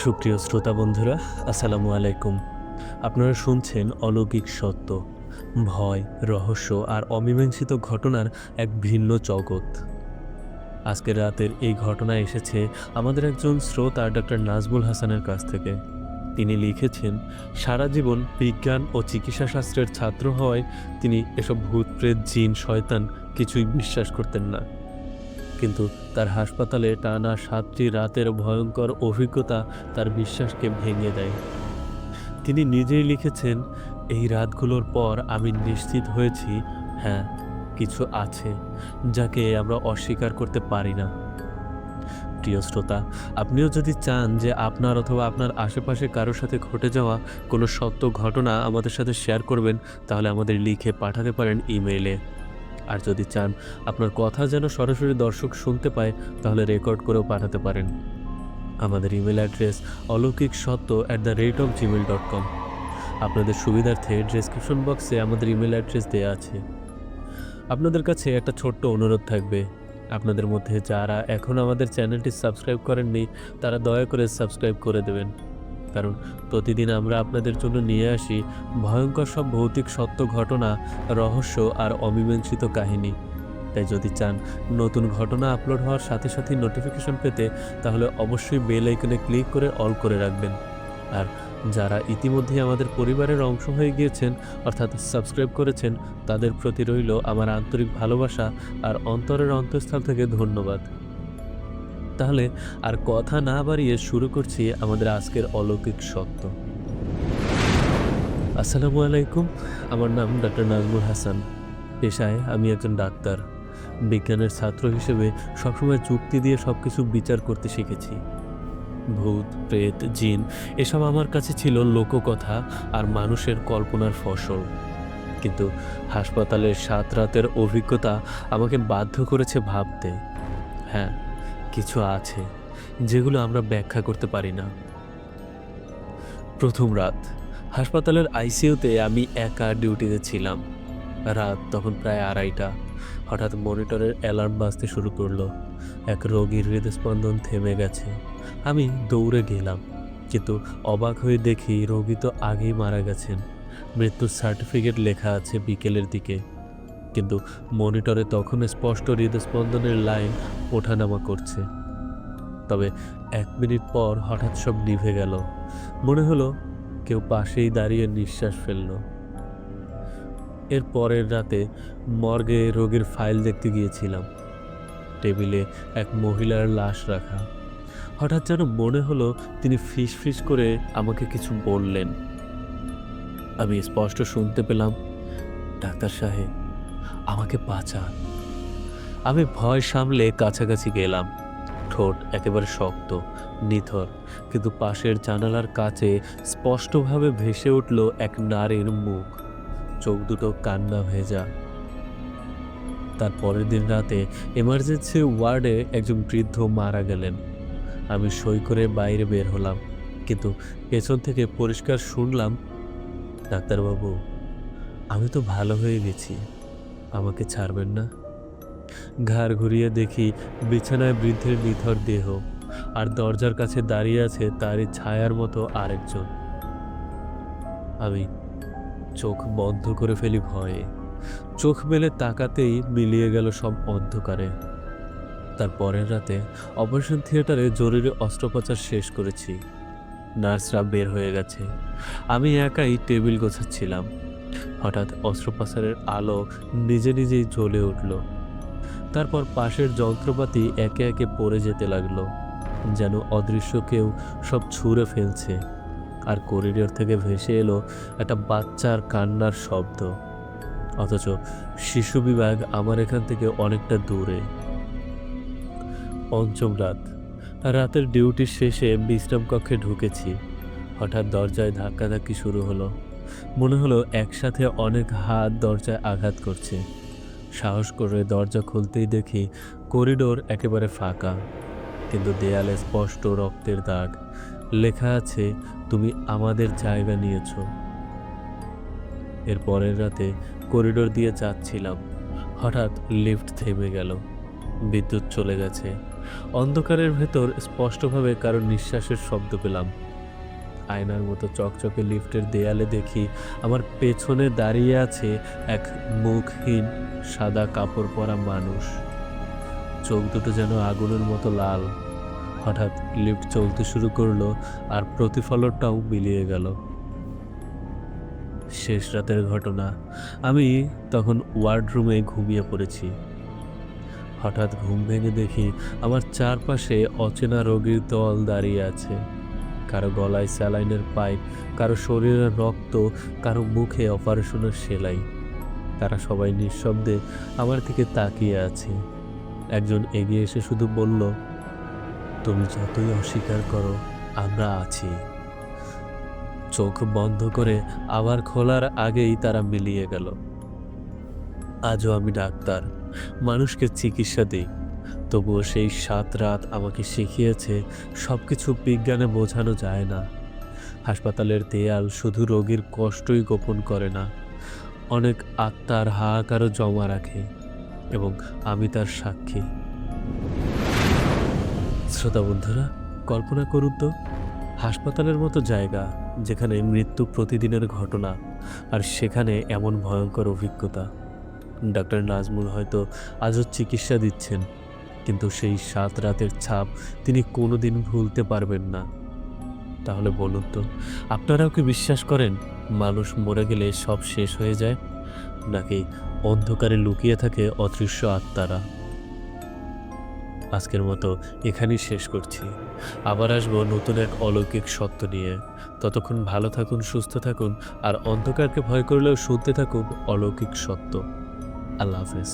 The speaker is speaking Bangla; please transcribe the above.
সুপ্রিয় শ্রোতা বন্ধুরা, আসসালামু আলাইকুম। আপনারা শুনছেন অলৌকিক সত্য, ভয়, রহস্য আর অমীমাংসিত ঘটনার এক ভিন্ন জগৎ। আজকের রাতের এই ঘটনা এসেছে আমাদের একজন শ্রোতা ডক্টর নাজমুল হাসানের কাছ থেকে। তিনি লিখেছেন, সারা জীবন বিজ্ঞান ও চিকিৎসা শাস্ত্রের ছাত্র হওয়ায় তিনি এসব ভূত প্রেত জিন শয়তান কিছুই বিশ্বাস করতেন না। কিন্তু তার হাসপাতালে টানা 7টি রাতের ভয়ঙ্কর অভিজ্ঞতা তার বিশ্বাসকে ভেঙে দেয়। তিনি নিজেই লিখেছেন, এই রাতগুলোর পর আমি নিশ্চিত হয়েছি, হ্যাঁ, কিছু আছে যাকে আমরা অস্বীকার করতে পারি না। প্রিয় শ্রোতা, আপনিও যদি চান যে আপনার অথবা আপনার আশেপাশে কারোর সাথে ঘটে যাওয়া কোনো সত্য ঘটনা আমাদের সাথে শেয়ার করবেন, তাহলে আমাদের লিখে পাঠাতে পারেন ইমেইলে। আর যদি চান আপনার কথা যেন সরাসরি দর্শক শুনতে পায়, তাহলে রেকর্ড করেও পাঠাতে পারেন। আমাদের ইমেল অ্যাড্রেস অলৌকিকসত্য@gmail.com। আপনাদের সুবিধার্থে ডেসক্রিপশন বক্সে আমাদের ইমেল অ্যাড্রেস দেওয়া আছে। আপনাদের কাছে একটা ছোট্ট অনুরোধ থাকবে, আপনাদের মধ্যে যারা এখন আমাদের চ্যানেলটি সাবস্ক্রাইব করেননি, তারা দয়া করে সাবস্ক্রাইব করে দেবেন। কারণ প্রতিদিন আমরা আপনাদের জন্য নিয়ে আসি ভয়ঙ্কর সব ভৌতিক সত্য ঘটনা, রহস্য আর অমীমাংসিত কাহিনী। তাই যদি চান নতুন ঘটনা আপলোড হওয়ার সাথে সাথে নোটিফিকেশন পেতে, তাহলে অবশ্যই বেল আইকনে ক্লিক করে অল করে রাখবেন। আর যারা ইতিমধ্যেই আমাদের পরিবারের অংশ হয়ে গিয়েছেন, অর্থাৎ সাবস্ক্রাইব করেছেন, তাদের প্রতি রইল আমার আন্তরিক ভালোবাসা আর অন্তরের অন্তঃস্থল থেকে ধন্যবাদ। তাহলে আর কথা না বাড়িয়ে শুরু করছি আমাদের আজকের অলৌকিক সত্য। আসসালামু আলাইকুম। আমার নাম ডক্টর নাজমুল হাসান। পেশায় আমি একজন ডাক্তার। বিজ্ঞানের ছাত্র হিসেবে সবসময় যুক্তি দিয়ে সব কিছু বিচার করতে শিখেছি। ভূত, প্রেত, জিন এসব আমার কাছে ছিল লোককথা আর মানুষের কল্পনার ফসল। কিন্তু হাসপাতালের 7 রাতের অভিজ্ঞতা আমাকে বাধ্য করেছে ভাবতে, হ্যাঁ, কিছু আছে যেগুলো আমরা ব্যাখ্যা করতে পারি না। প্রথম রাত, হাসপাতালের আইসিইউতে আমি একা ডিউটিতে ছিলাম। রাত তখন প্রায় 2:30টা। হঠাৎ মনিটরের অ্যালার্ম বাজতে শুরু করলো। এক রোগীর হৃদস্পন্দন থেমে গেছে। আমি দৌড়ে গেলাম, কিন্তু অবাক হয়ে দেখি রোগী তো আগেই মারা গেছেন। মৃত্যুর সার্টিফিকেট লেখা আছে বিকেলের দিকে, কিন্তু মনিটরে তখন স্পষ্ট হৃদস্পন্দনের লাইন ওঠানামা করছে। তবে 1 মিনিট পর হঠাৎ সব নিভে গেল। মনে হলো কেউ পাশেই দাঁড়িয়ে নিঃশ্বাস ফেলল। এর পরের রাতে মর্গে রোগীর ফাইল দেখতে গিয়েছিলাম। টেবিলে এক মহিলার লাশ রাখা। হঠাৎ যেন মনে হলো তিনি ফিসফিস করে আমাকে কিছু বললেন। আমি স্পষ্ট শুনতে পেলাম, ডাক্তার সাহেব, আমাকে বাঁচান। আমি ভয় সামলে কাছাকাছি গেলাম। ঠোঁট একেবারে শক্ত, নিথর, কিন্তু পাশের জানালার কাছে স্পষ্টভাবে ভেসে উঠল এক নারীর মুখ, চোখ দুটো কান্না ভেজা। তার পরের দিন রাতে এমার্জেন্সি ওয়ার্ডে একজন বৃদ্ধ মারা গেলেন। আমি সই করে বাইরে বের হলাম, কিন্তু পেছন থেকে পরিষ্কার শুনলাম, ডাক্তারবাবু, আমি তো ভালো হয়ে গেছি, আমাকে ছাড়বেন না? ঘাড় ঘুরিয়ে দেখি বিছানায় বৃদ্ধের নিথর দেহ, আর দরজার কাছে দাঁড়িয়ে আছে তারই ছায়ার মতো আরেকজন। আমি চোখ বন্ধ করে ফেলি ভয়ে। চোখ মেলে তাকাতেই মিলিয়ে গেল সব অন্ধকারে। তার পরের রাতে অপারেশন থিয়েটারে জরুরি অস্ত্রোপচার শেষ করেছি। নার্সরা বের হয়ে গেছে। আমি একাই টেবিল গোছাচ্ছিলাম। হঠাৎ অস্ত্রোপচারের আলো নিজে নিজেই জ্বলে উঠল। তারপর পাশের যন্ত্রপাতি একে একে পড়ে যেতে লাগলো, যেন অদৃশ্য কেউ সব ছুঁড়ে ফেলছে। আর করিডোর থেকে ভেসে এলো একটা বাচ্চার কান্নার শব্দ, অথচ শিশু বিভাগ আমার এখান থেকে অনেকটা দূরে। পঞ্চম রাত, রাতের ডিউটি শেষে বিশ্রাম কক্ষে ঢুকেছি। হঠাৎ দরজায় ধাক্কাধাক্কি শুরু হলো। মনে হলো একসাথে অনেক হাত দরজায় আঘাত করছে। সাহস করে দরজা খুলতেই দেখি করিডোর একেবারে ফাঁকা, কিন্তু দেয়ালে স্পষ্ট রক্তের দাগ। লেখা আছে, তুমি আমাদের জায়গা নিয়েছ। এর পরের রাতে করিডোর দিয়ে যাচ্ছিলাম। হঠাৎ লিফট থেমে গেল। বিদ্যুৎ চলে গেছে। অন্ধকারের ভেতর স্পষ্টভাবে কারো নিঃশ্বাসের শব্দ পেলাম। আয়নার মতো চকচকে লিফটের দেয়ালে দেখি আমার পেছনে দাঁড়িয়ে আছে এক মুখহীন সাদা কাপড় পরা মানুষ। চোখ দুটো যেন আগুনের মতো লাল। হঠাৎ লিফট চলতে শুরু করলো আর প্রতিফলনটাও মিলিয়ে গেল। শেষ রাতের ঘটনা। আমি তখন ওয়ার্ডরুমে ঘুমিয়ে পড়েছি। হঠাৎ ঘুম ভেঙে দেখি আমার চারপাশে অচেনা রোগীর দল দাঁড়িয়ে আছে। কারো গলায় স্যালাইনের পাইপ, কারো শরীরে রক্ত, কারো মুখে অপারেশনের সেলাই। তারা সবাই নিঃশব্দে আমার দিকে তাকিয়ে আছে। একজন এগিয়ে এসে শুধু বলল, তুমি যতই অস্বীকার করো, আমরা আছি। চোখ বন্ধ করে আবার খোলার আগেই তারা মিলিয়ে গেল। আজও আমি ডাক্তার, মানুষকে চিকিৎসা দিই। তবুও সেই ৭ রাত আমাকে শিখিয়েছে সবকিছু বিজ্ঞানে বোঝানো যায় না। হাসপাতালের দেয়াল শুধু রোগীর কষ্টই গোপন করে না, অনেক আত্মার হাহাকারও জমা রাখে, এবং আমি তার সাক্ষী। শ্রোতা বন্ধুরা, কল্পনা করুন তো, হাসপাতালের মতো জায়গা যেখানে মৃত্যু প্রতিদিনের ঘটনা, আর সেখানে এমন ভয়ঙ্কর অভিজ্ঞতা। ডাক্তার নাজমুল হয়তো আজও চিকিৎসা দিচ্ছেন, কিন্তু সেই ৭ রাতের ছাপ তিনি কোনোদিন ভুলতে পারবেন না। তাহলে বলুন তো, আপনারাও কি বিশ্বাস করেন মানুষ মরে গেলে সব শেষ হয়ে যায়, নাকি অন্ধকারে লুকিয়ে থাকে অদৃশ্য আত্মারা? আজকের মতো এখানেই শেষ করছি। আবার আসবো নতুন এক অলৌকিক সত্য নিয়ে। ততক্ষণ ভালো থাকুন, সুস্থ থাকুন, আর অন্ধকারকে ভয় করলেও শুনতে থাকুন অলৌকিক সত্য। আল্লাহ হাফেজ।